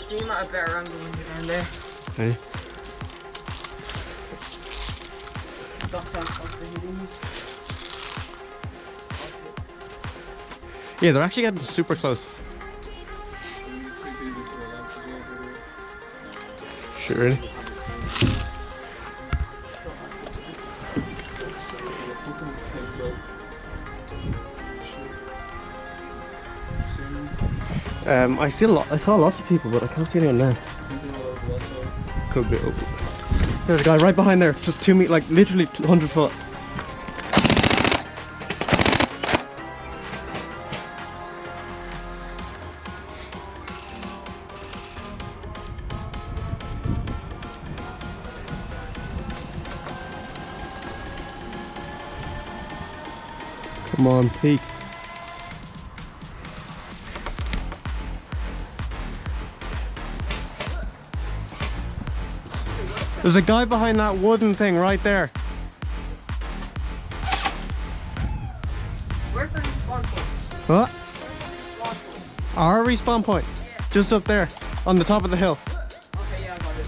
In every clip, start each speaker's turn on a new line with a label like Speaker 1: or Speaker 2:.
Speaker 1: see him at a better angle when you're down there.
Speaker 2: Hey. Yeah, they're actually getting super close. Sure, really? I saw lots of people, but I can't see anyone now. Could be. There's a guy right behind there, just 2 meters, like literally 100 foot. Come on, peek. There's a guy behind that wooden thing right there.
Speaker 1: Where's the respawn point?
Speaker 2: What?
Speaker 1: Respawn point.
Speaker 2: Our respawn point?
Speaker 1: Yeah.
Speaker 2: Just up there, on the top of the hill.
Speaker 1: Okay, yeah, I got it.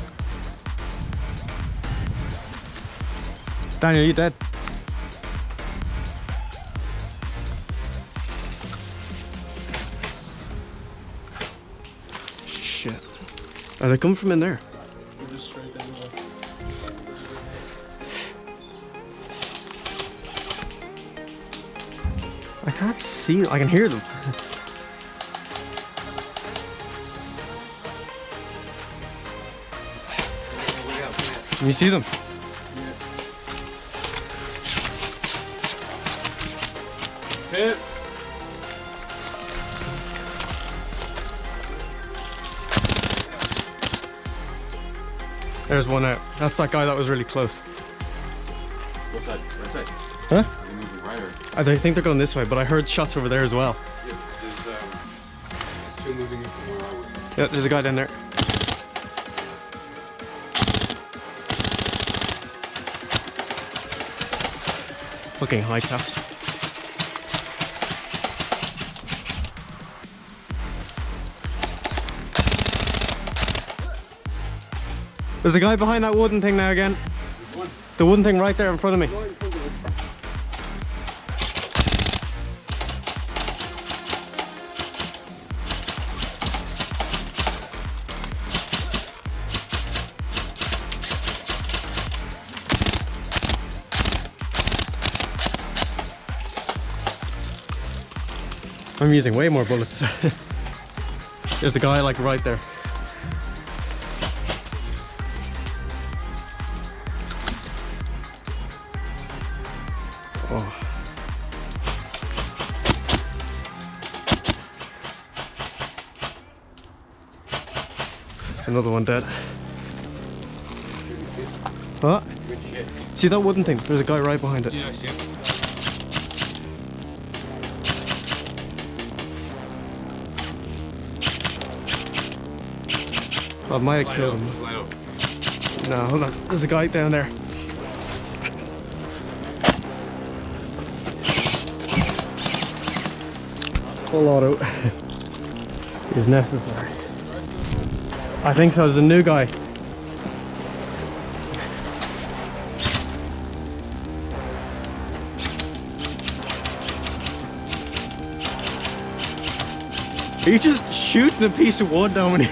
Speaker 2: Daniel, you dead? Shit. Are they coming from in there?
Speaker 3: We're just straight down there.
Speaker 2: I can't see them. I can hear them. Can you see them?
Speaker 3: Hit.
Speaker 2: There's one out. That's that guy that was really close.
Speaker 3: What's that? What's that?
Speaker 2: Huh?
Speaker 3: Are they moving right or?
Speaker 2: I think they're going this way, but I heard shots over there as well.
Speaker 3: Yeah, there's two moving in from where I was.
Speaker 2: Yeah, there's a guy down there. Fucking high caps. There's a guy behind that wooden thing now again.
Speaker 3: There's one.
Speaker 2: The wooden thing right there in front of me.
Speaker 3: Right in front of us.
Speaker 2: I'm using way more bullets. There's a guy like right there. Oh. There's another one dead. What?
Speaker 3: Good shit.
Speaker 2: See that wooden thing? There's a guy right behind it.
Speaker 3: Yeah, I see it.
Speaker 2: I might have killed him.
Speaker 3: Light up.
Speaker 2: No, hold on. There's a guy down there. Full auto is necessary. I think so. There's a new guy. Are you just shooting a piece of wood, Dominic?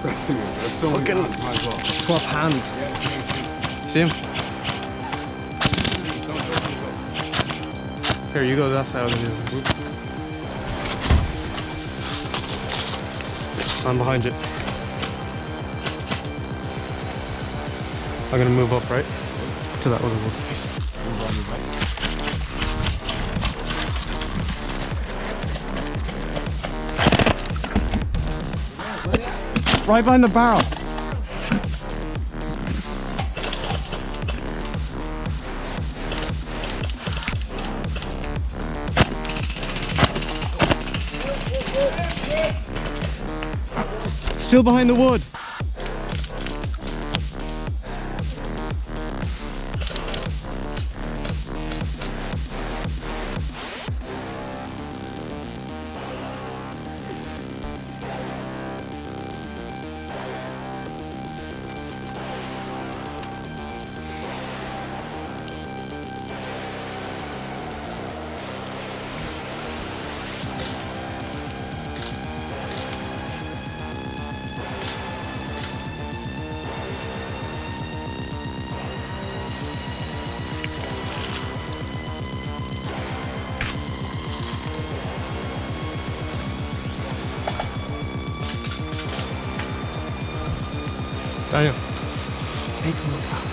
Speaker 3: Pressing it. That's so
Speaker 2: Fucking-
Speaker 3: might as well.
Speaker 2: Swap hands.
Speaker 3: Yeah,
Speaker 2: See him? Here you go, that's how it is. I'm behind you. I'm gonna move up, right? To that other wood piece. Right behind the barrel. Still behind the wood. Daniel. Take a look.